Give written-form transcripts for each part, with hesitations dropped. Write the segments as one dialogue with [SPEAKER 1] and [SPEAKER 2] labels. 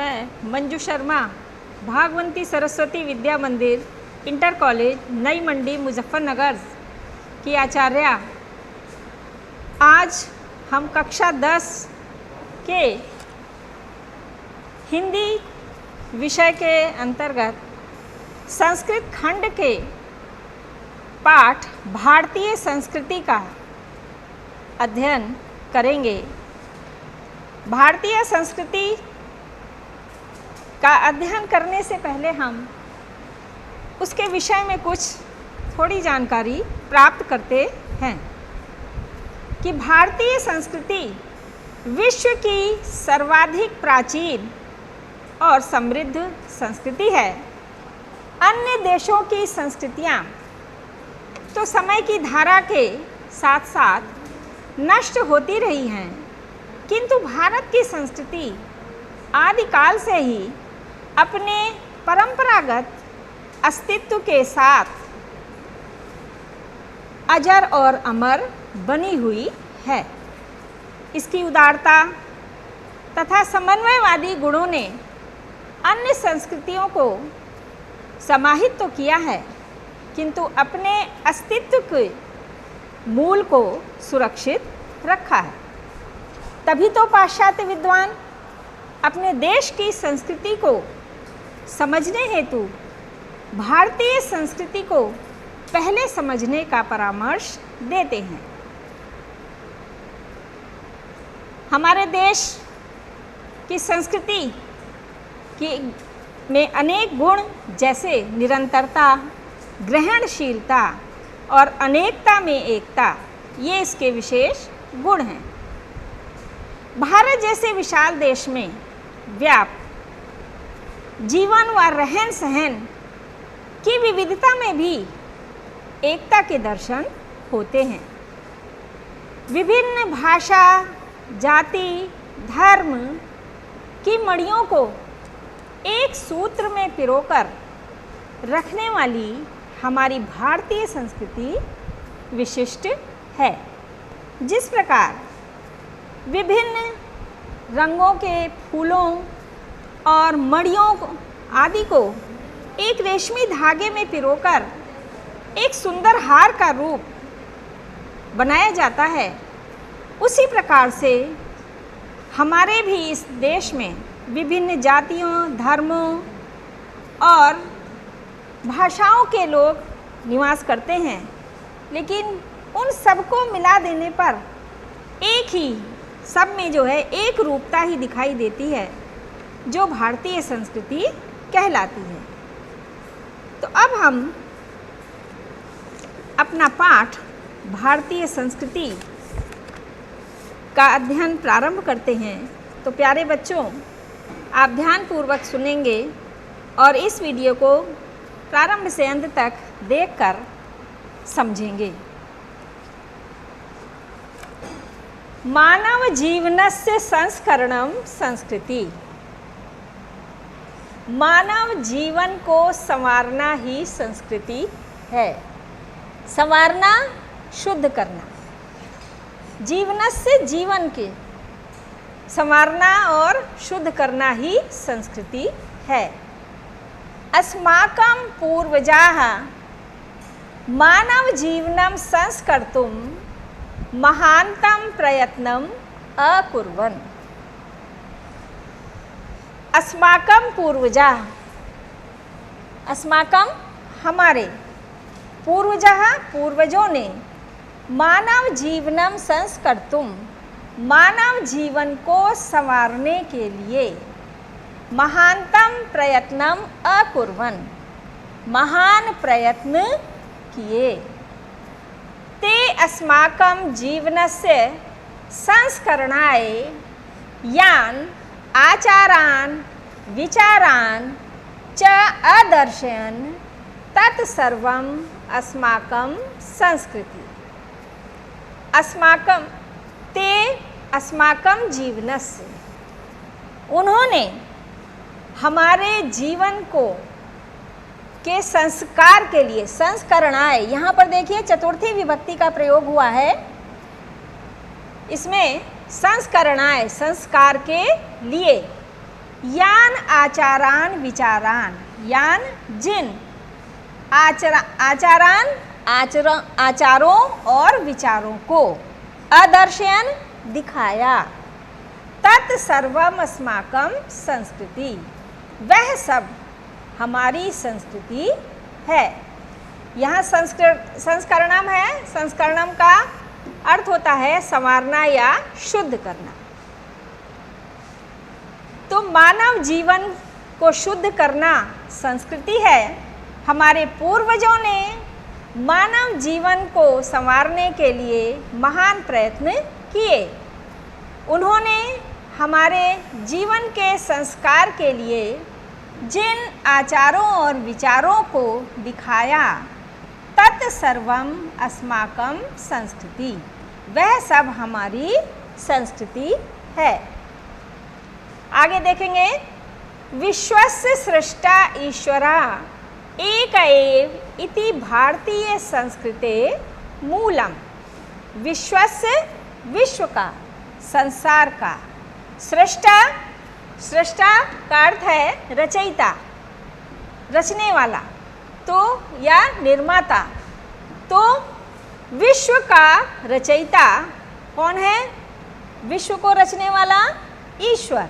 [SPEAKER 1] मैं मंजू शर्मा भागवंती सरस्वती विद्या मंदिर inter college Nai Mandi Muzaffarnagar की आचार्य। आज हम कक्षा 10 के हिंदी विषय के अंतर्गत संस्कृत खंड के पाठ भारतीय संस्कृति का अध्ययन करेंगे। भारतीय संस्कृति का अध्ययन करने से पहले हम उसके विषय में कुछ थोड़ी जानकारी प्राप्त करते हैं कि भारतीय संस्कृति विश्व की सर्वाधिक प्राचीन और समृद्ध संस्कृति है। अन्य देशों की संस्कृतियाँ तो समय की धारा के साथ साथ नष्ट होती रही हैं, किंतु भारत की संस्कृति आदिकाल से ही अपने परंपरागत अस्तित्व के साथ अजर और अमर बनी हुई है। इसकी उदारता तथा समन्वयवादी गुणों ने अन्य संस्कृतियों को समाहित तो किया है, किंतु अपने अस्तित्व के मूल को सुरक्षित रखा है। तभी तो पाश्चात्य विद्वान अपने देश की संस्कृति को समझने हेतु भारतीय संस्कृति को पहले समझने का परामर्श देते हैं। हमारे देश की संस्कृति में अनेक गुण जैसे निरंतरता, ग्रहणशीलता और अनेकता में एकता, ये इसके विशेष गुण हैं। भारत जैसे विशाल देश में व्याप्त जीवन व रहन सहन की विविधता में भी एकता के दर्शन होते हैं। विभिन्न भाषा, जाति, धर्म की मड़ियों को एक सूत्र में पिरोकर रखने वाली हमारी भारतीय संस्कृति विशिष्ट है। जिस प्रकार विभिन्न रंगों के फूलों और मड़ियों आदि को एक रेशमी धागे में पिरोकर एक सुंदर हार का रूप बनाया जाता है, उसी प्रकार से हमारे भी इस देश में विभिन्न जातियों, धर्मों और भाषाओं के लोग निवास करते हैं, लेकिन उन सबको मिला देने पर एक ही सब में जो है एक रूपता ही दिखाई देती है, जो भारतीय संस्कृति कहलाती है। तो अब हम अपना पाठ भारतीय संस्कृति का अध्ययन प्रारंभ करते हैं। तो प्यारे बच्चों, आप ध्यानपूर्वक सुनेंगे और इस वीडियो को प्रारंभ से अंत तक देखकर समझेंगे। मानव जीवनस्य संस्करणम संस्कृति। मानव जीवन को संवारना ही संस्कृति है। संवारना, शुद्ध करना, जीवनस्य जीवन के संवारना और शुद्ध करना ही संस्कृति है। अस्माकं पूर्वजाः मानव जीवनं संस्कर्तुं महान्तं प्रयत्नं अकुर्वन्। अस्माकं पूर्वजाः, अस्माकं हमारे, पूर्वजाः पूर्वजों ने, मानव जीवनं संस्कर्तुं मानव जीवन को संवारने के लिए महानतम प्रयत्नम अकुर्वन्, महान प्रयत्न किए। ते अस्माकं जीवनस्य संस्करणाय यान् आचारान् विचारान् च अदर्शयन् तत्सर्वम् अस्माकं संस्कृति। अस्माकं ते अस्माकं जीवनस्य, उन्होंने हमारे जीवन को के संस्कार के लिए, संस्करणाय, यहाँ पर देखिए चतुर्थी विभक्ति का प्रयोग हुआ है। इसमें संस्करणाय, संस्कार के लिए, यान आचारान विचारान, यान जिन, आचारान आचारों और विचारों को, अदर्शयन दिखाया, तत्सर्वम अस्माकं संस्कृति, वह सब हमारी संस्कृति है। यहाँ संस्करणम है। संस्करणम का अर्थ होता है संवारना या शुद्ध करना। तो मानव जीवन को शुद्ध करना संस्कृति है। हमारे पूर्वजों ने मानव जीवन को संवारने के लिए महान प्रयत्न किए। उन्होंने हमारे जीवन के संस्कार के लिए जिन आचारों और विचारों को दिखाया, तत्सर्वम अस्माकं संस्कृति, वह सब हमारी संस्कृति है। आगे देखेंगे, विश्वस्य सृष्टा ईश्वरा एक एव इति भारतीय संस्कृते मूलम। विश्वस्य, विश्व का, संसार का, सृष्टा, सृष्टा का अर्थ है रचयिता, रचने वाला, तो या निर्माता। तो विश्व का रचयिता कौन है? विश्व को रचने वाला ईश्वर।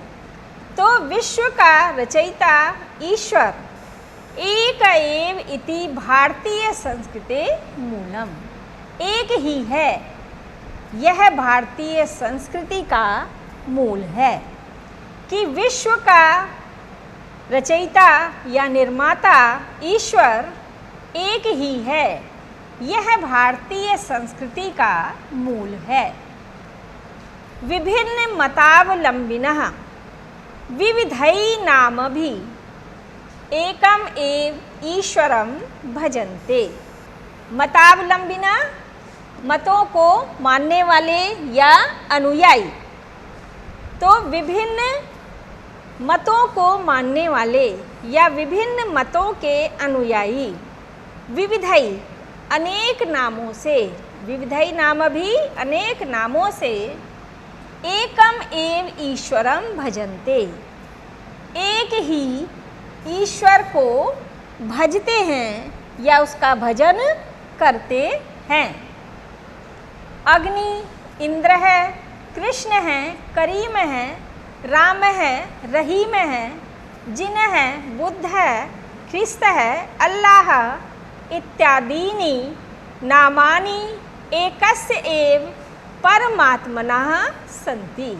[SPEAKER 1] तो विश्व का रचयिता ईश्वर एक एव इति भारतीय संस्कृते मूलम, एक ही है, यह भारतीय संस्कृति का मूल है कि विश्व का रचयिता या निर्माता ईश्वर एक ही है, यह भारतीय संस्कृति का मूल है। विभिन्न मतावलंबिनः विविधै नामभि एकम एव ईश्वरम भजन्ते। मतावलंबिना, मतों को मानने वाले या अनुयायी। तो विभिन्न मतों को मानने वाले या विभिन्न मतों के अनुयायी विविधई, अनेक नामों से, विविधई नाम भी अनेक नामों से, एकम एव ईश्वरम भजन्ते, एक ही ईश्वर को भजते हैं या उसका भजन करते हैं। अग्नि इंद्र है, कृष्ण है, करीम है, राम है, रहीम है, जिन है, बुद्ध है, ख्रिस्त है, अल्लाह इत्यादीनि नामानि एकस्य एव परमात्मनः सन्ति।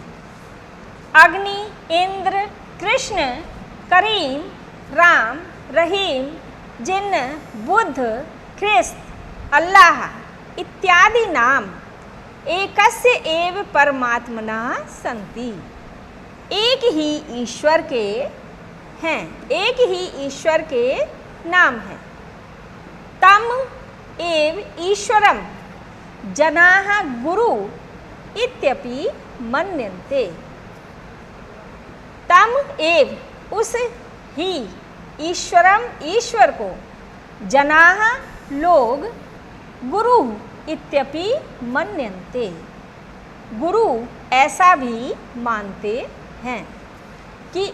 [SPEAKER 1] अग्नि, इंद्र, कृष्ण, करीम, राम, रहीम, जिन, बुद्ध, ख्रिस्त, अल्लाह इत्यादि नाम एकस्य एव परमात्मनः सन्ति, एक ही ईश्वर के हैं, एक ही ईश्वर के नाम हैं। तम एव ईश्वरम जनाः गुरु इत्यपि मन्यन्ते। तम एव, उस ही, ईश्वरम, ईश्वर को, जनाः लोग, गुरु इत्यपि मन्यन्ते, गुरु ऐसा भी मानते हैं कि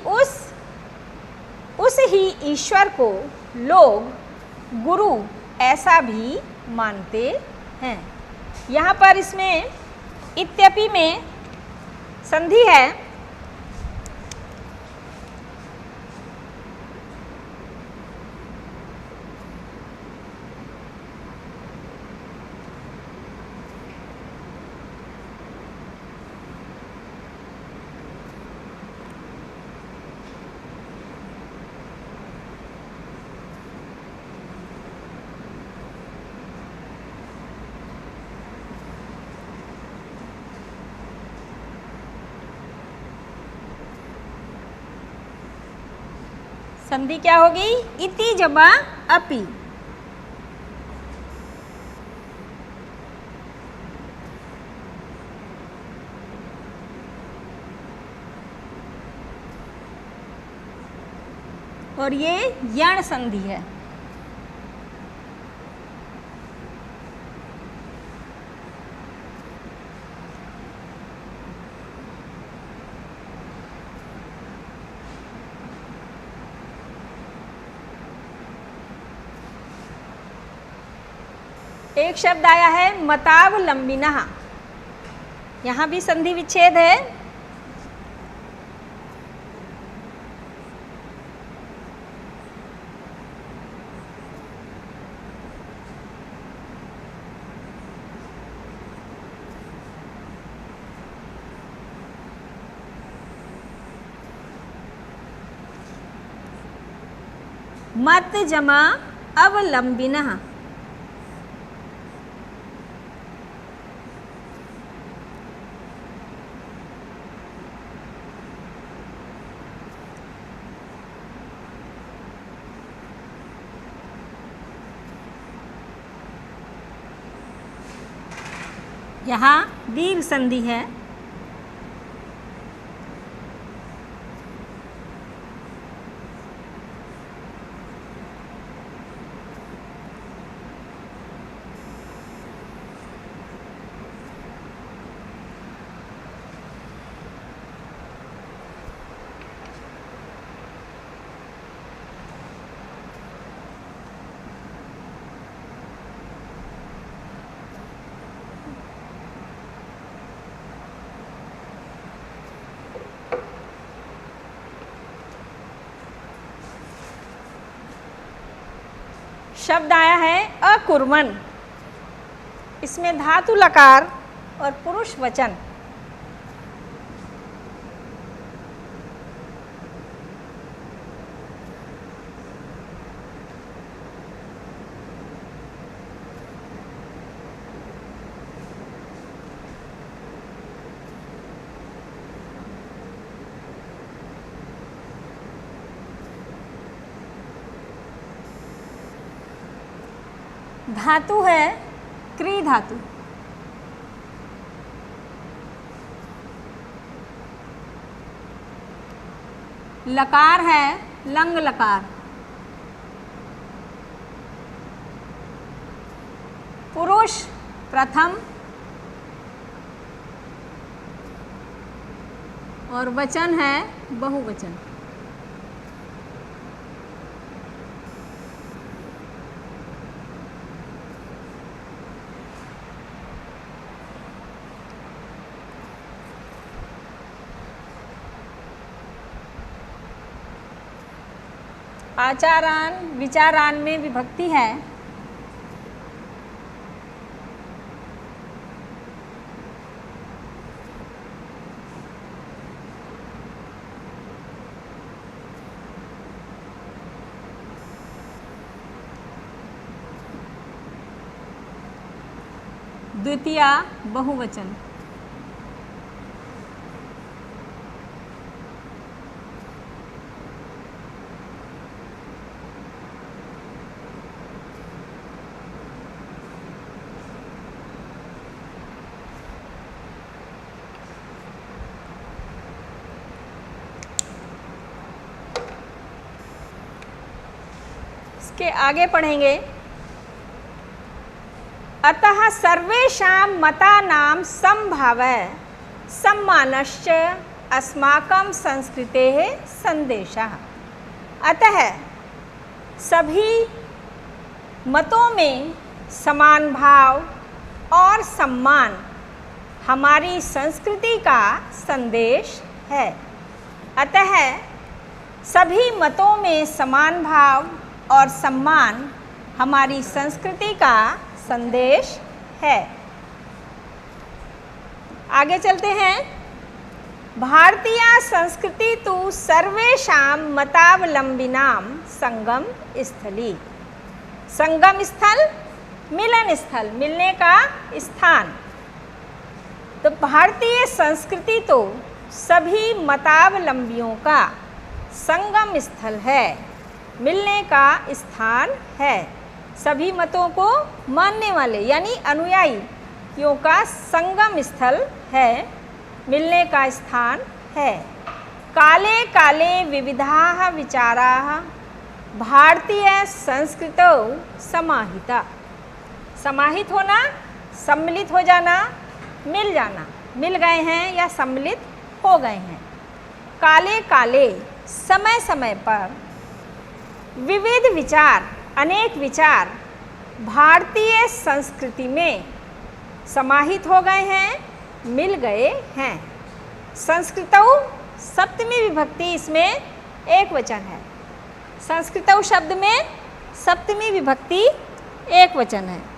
[SPEAKER 1] उस ही ईश्वर को लोग गुरु ऐसा भी मानते हैं। यहाँ पर इसमें इत्यपि में संधि है। संधि क्या होगी? इति जमा अपि। और ये यण संधि है। एक शब्द आया है मतावलंबिनः, यहाँ भी संधि विच्छेद है। मत जमा अवलंबिनः, यहाँ दीर्घ संधि है। शब्द आया है अकुर्वन्, इसमें धातु लकार और पुरुष वचन। धातु है क्री धातु। लकार है लंग लकार। पुरुष प्रथम और वचन है बहुवचन। आचारान विचारान में विभक्ति है। द्वितीया बहुवचन। के आगे पढ़ेंगे। अतः सर्वेषां मतानां समभावः सम्मानश्च अस्माकं संस्कृतेः संदेशः। अतः सभी मतों में समान भाव और सम्मान हमारी संस्कृति का संदेश है। अतः सभी मतों में समान भाव और सम्मान हमारी संस्कृति का संदेश है। आगे चलते हैं। भारतीय संस्कृति तो सर्वेषां मतावलंबिनां संगम स्थली। संगम स्थल मिलन स्थल, मिलने का स्थान। तो भारतीय संस्कृति तो सभी मतावलंबियों का संगम स्थल है, मिलने का स्थान है। सभी मतों को मानने वाले यानी अनुयायियों का संगम स्थल है, मिलने का स्थान है। काले काले विविधाः विचाराः भारतीय संस्कृतौ समाहिता। समाहित होना, सम्मिलित हो जाना, मिल जाना, मिल गए हैं या सम्मिलित हो गए हैं। काले काले समय समय पर विविध विचार, अनेक विचार भारतीय संस्कृति में समाहित हो गए हैं, मिल गए हैं। संस्कृतौ सप्तमी विभक्ति इसमें एक वचन है। संस्कृतौ शब्द में सप्तमी विभक्ति एक वचन है।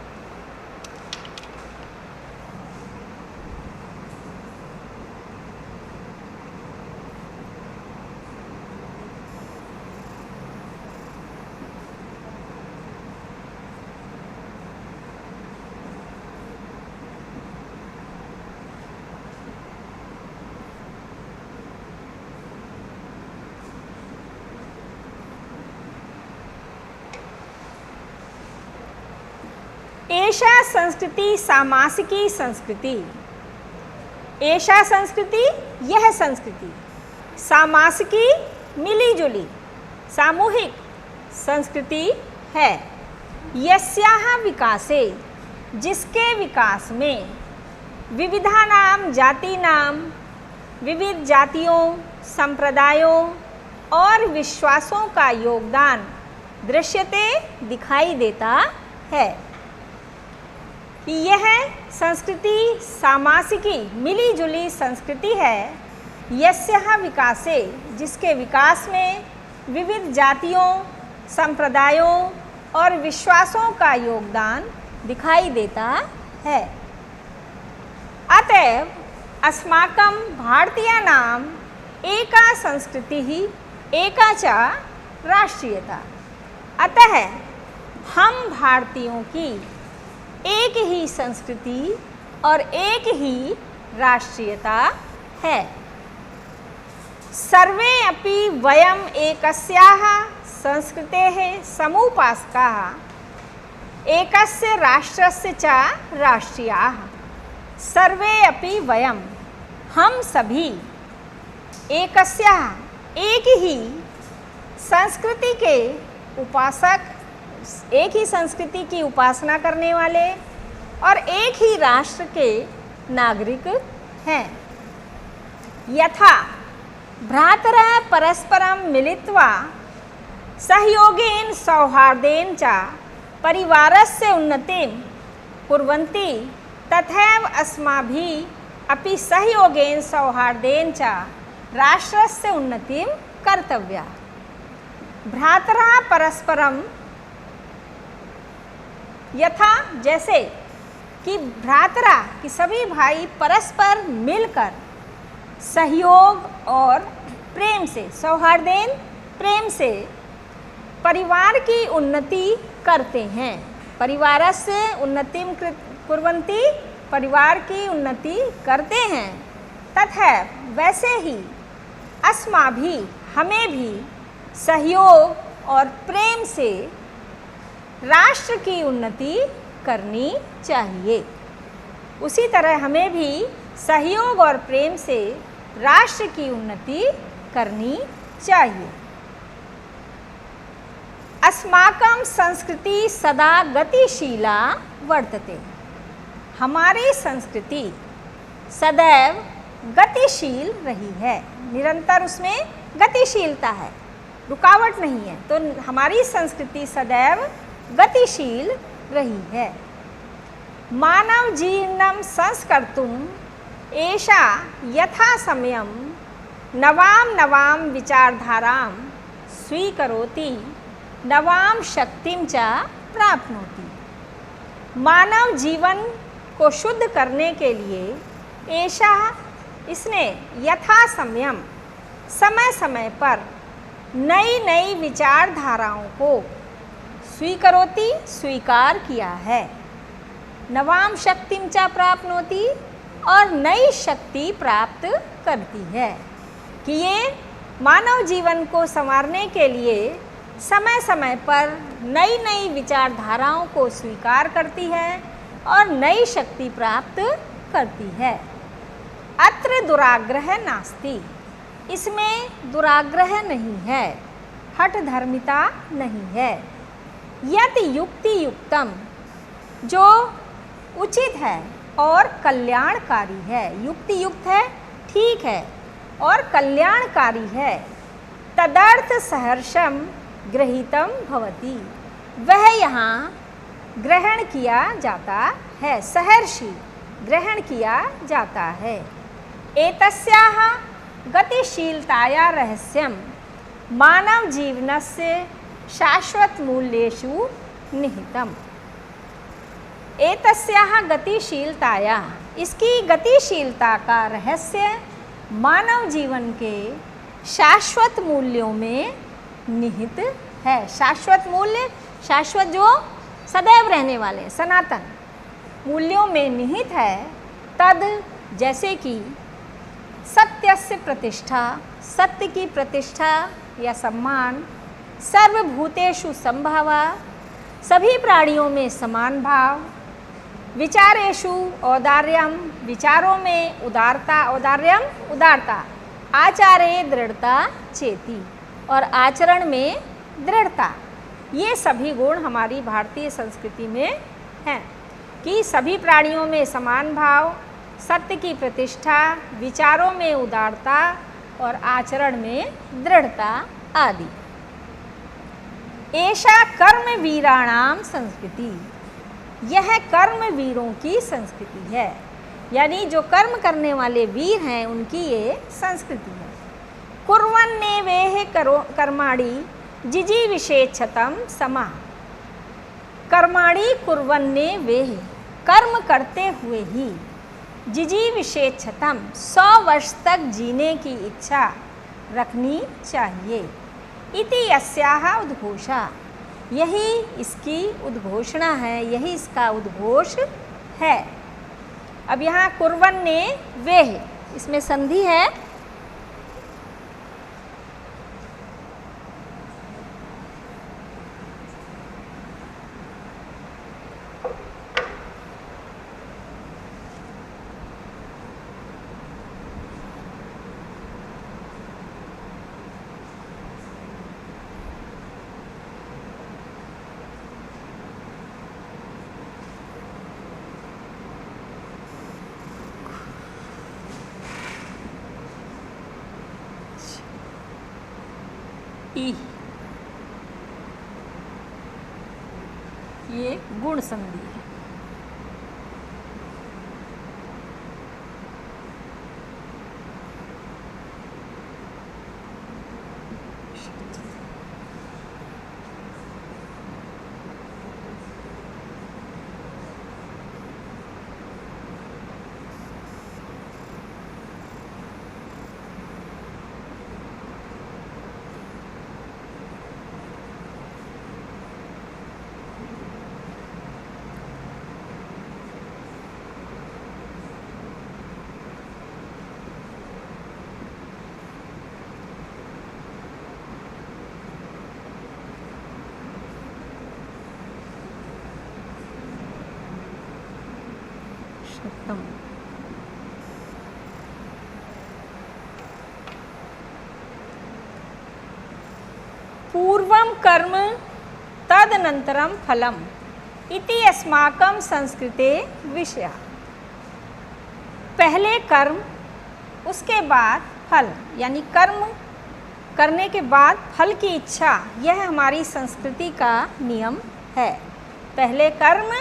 [SPEAKER 1] एषा संस्कृति सामासिकी संस्कृति। एषा संस्कृति यह संस्कृति, सामासिकी मिली जुली सामूहिक संस्कृति है। यस्याः विकासे जिसके विकास में विविधानां जातीनां विविध जातियों संप्रदायों और विश्वासों का योगदान दृश्यते दिखाई देता है। कि यह संस्कृति सामासिकी मिली जुली संस्कृति है। यस्याः विकासे जिसके विकास में विविध जातियों संप्रदायों और विश्वासों का योगदान दिखाई देता है। अतएव अस्माकं भारतीयानां एका संस्कृति ही एका च राष्ट्रीयता। अतः हम भारतीयों की एक ही संस्कृति और एक ही राष्ट्रीयता है। सर्वे अपि वयम् एकस्याः संस्कृतेः समुपासकाः एकस्य राष्ट्रस्य च राष्ट्रीयाः। सर्वे अपि वयम् हम सभी एकस्याः एक ही संस्कृति के उपासक, एक ही संस्कृति की उपासना करने वाले और एक ही राष्ट्र के नागरिक हैं। यथा भ्रातरः परस्परं मिलित्वा सहयोगेन सौहार्देन च परिवारस्य उन्नतिं कुर्वन्ति तथैव अस्माभिः अपि सहयोगेन सौहार्देन च राष्ट्रस्य उन्नतिं कर्तव्या। भ्रातरः परस्परं यथा जैसे कि भ्रातरा कि सभी भाई परस्पर मिलकर सहयोग और प्रेम से सौहार्देन प्रेम से परिवार की उन्नति करते हैं। परिवारस्य उन्नतिं कुर्वन्ति परिवार की उन्नति करते हैं। तथा वैसे ही अस्माभिः हमें भी सहयोग और प्रेम से राष्ट्र की उन्नति करनी चाहिए। उसी तरह हमें भी सहयोग और प्रेम से राष्ट्र की उन्नति करनी चाहिए। अस्माकं संस्कृति सदा गतिशीला वर्तते। हमारी संस्कृति सदैव गतिशील रही है, निरंतर उसमें गतिशीलता है, रुकावट नहीं है। तो हमारी संस्कृति सदैव गतिशील रही है। मानव जीवनं संस्कर्तुम् एषा यथा समयं नवां नवां विचारधारां स्वीकरोति नवां शक्तिं च प्राप्नोति। मानव जीवन को शुद्ध करने के लिए ऐसा इसने यथा समयम समय समय पर नई नई विचारधाराओं को स्वीकरोति स्वीकार किया है। नवाम शक्तिं च प्राप्नोति और नई शक्ति प्राप्त करती है। कि ये मानव जीवन को संवारने के लिए समय समय पर नई नई विचारधाराओं को स्वीकार करती है और नई शक्ति प्राप्त करती है। अत्र दुराग्रह नास्ति, इसमें दुराग्रह नहीं है, हठ धर्मिता नहीं है। यत युक्ति युक्तम, जो उचित है और कल्याणकारी है, युक्ति युक्त है, ठीक है और कल्याणकारी है। तदर्थ सहर्षम गृहीतम भवति, वह यहाँ ग्रहण किया जाता है, सहर्षि ग्रहण किया जाता है। एतस्याः गतिशीलताया रहस्यं मानव जीवनस्य शाश्वत मूल्येषु निहितम्। एतस्याः गतिशीलताया, इसकी गतिशीलता का रहस्य मानव जीवन के शाश्वत मूल्यों में निहित है। शाश्वत मूल्य, शाश्वत जो सदैव रहने वाले सनातन मूल्यों में निहित है। तद जैसे कि सत्यस्य प्रतिष्ठा, सत्य की प्रतिष्ठा या सम्मान, सर्वभूतेषु समभावा, सभी प्राणियों में समान भाव, विचारेषु औदार्यम, विचारों में उदारता, औदार्यम उदारता, आचारे दृढ़ता चेती, और आचरण में दृढ़ता। ये सभी गुण हमारी भारतीय संस्कृति में हैं कि सभी प्राणियों में समान भाव, सत्य की प्रतिष्ठा, विचारों में उदारता और आचरण में दृढ़ता आदि। एषा कर्मवीराणाम संस्कृति, यह कर्मवीरों की संस्कृति है, यानी जो कर्म करने वाले वीर हैं उनकी ये संस्कृति है। कुर्वन्नेवेह कर्माणि जिजीविषेच्छतं समः, कर्माणि कुर्वन्नेवेह, कर्म करते हुए ही, जिजीविषेच्छतं 100 वर्ष तक जीने की इच्छा रखनी चाहिए। इति यस्याः उद्घोषा, यही इसकी उद्घोषणा है, यही इसका उद्घोष है। अब यहाँ कुर्वन्ने वेह, इसमें संधि है। ये गुण संधि है। पूर्वं कर्म तदनन्तरं फलम इति अस्माकं संस्कृते विषय। पहले कर्म उसके बाद फल, यानी कर्म करने के बाद फल की इच्छा, यह हमारी संस्कृति का नियम है। पहले कर्म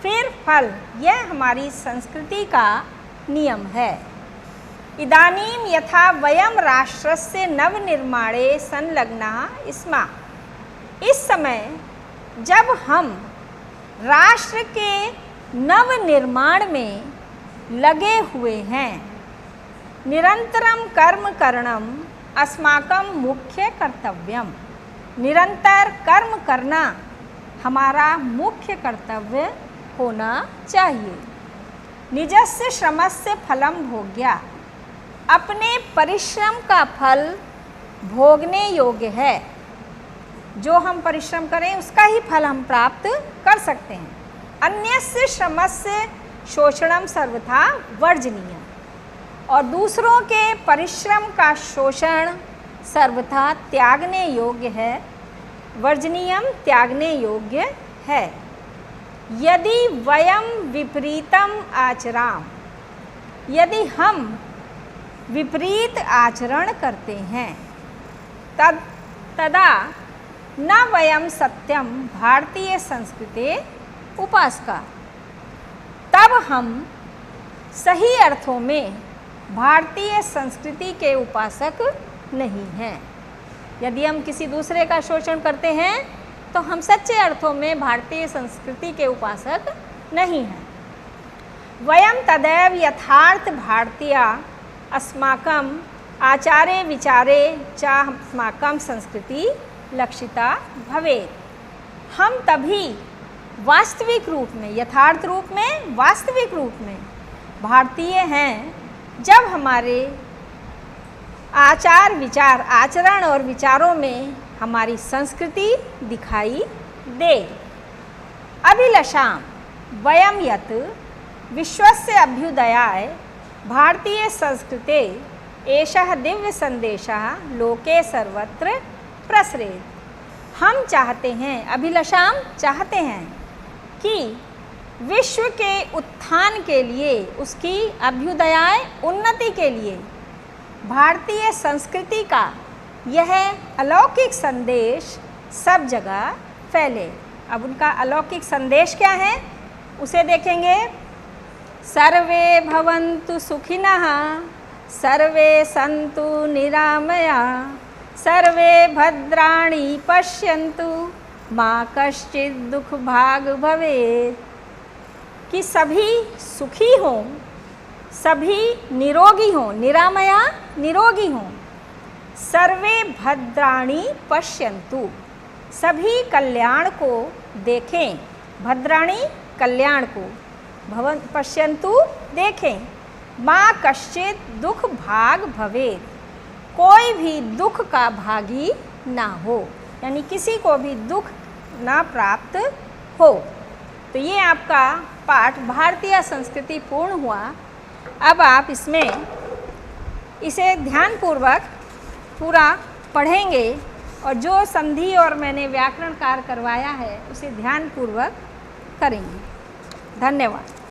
[SPEAKER 1] फिर फल, यह हमारी संस्कृति का नियम है। इदानीं यथा वयं राष्ट्रस्य नवनिर्माणे संलग्नाः स्मः, इस समय जब हम राष्ट्र के नवनिर्माण में लगे हुए हैं, निरंतरं कर्म करणं अस्माकं मुख्य कर्तव्यम, निरंतर कर्म करना हमारा मुख्य कर्तव्य होना चाहिए। निजस्य श्रमस्य फलं भोग्या, अपने परिश्रम का फल भोगने योग्य है। जो हम परिश्रम करें उसका ही फल हम प्राप्त कर सकते हैं। अन्यस्य श्रमस्य शोषणम सर्वथा वर्जनीय, और दूसरों के परिश्रम का शोषण सर्वथा त्यागने योग्य है। वर्जनीयम, त्यागने योग्य है। यदि वयं विपरीतम आचराम, यदि हम विपरीत आचरण करते हैं, तदा न वयं सत्यम भारतीय संस्कृते उपासका, तब हम सही अर्थों में भारतीय संस्कृति के उपासक नहीं हैं। यदि हम किसी दूसरे का शोषण करते हैं तो हम सच्चे अर्थों में भारतीय संस्कृति के उपासक नहीं हैं। वयं तदैव यथार्थ भारतीया अस्माकं आचारे विचारे च अस्माकं संस्कृति लक्षिता भवेत्। हम तभी वास्तविक रूप में, यथार्थ रूप में, वास्तविक रूप में भारतीय हैं जब हमारे आचार विचार, आचरण और विचारों में हमारी संस्कृति दिखाई दे। अभिलषां वयं यत् विश्वस्य अभ्युदयाय भारतीय संस्कृते एषः दिव्य संदेशः लोके सर्वत्र प्रसरेत्। हम चाहते हैं, अभिलषां चाहते हैं कि विश्व के उत्थान के लिए, उसकी अभ्युदयाय उन्नति के लिए भारतीय संस्कृति का यह अलौकिक संदेश सब जगह फैले। अब उनका अलौकिक संदेश क्या है उसे देखेंगे। सर्वे भवन्तु सुखिनः, सर्वे सन्तु निरामया, सर्वे भद्राणि पश्यन्तु, मा कश्चित् दुख भाग भवेत्। कि सभी सुखी हों, सभी निरोगी हों, निरामया निरोगी हों, सर्वे भद्राणि पश्यन्तु, सभी कल्याण को देखें, भद्राणि कल्याण को, भवन पश्यन्तु देखें, माँ कश्चित् दुख भाग भवेत्, कोई भी दुख का भागी ना हो, यानी किसी को भी दुख ना प्राप्त हो। तो ये आपका पाठ भारतीय संस्कृति पूर्ण हुआ। अब आप इसमें इसे ध्यानपूर्वक पूरा पढ़ेंगे और जो संधि और मैंने व्याकरण कार्य करवाया है उसे ध्यानपूर्वक करेंगे। धन्यवाद।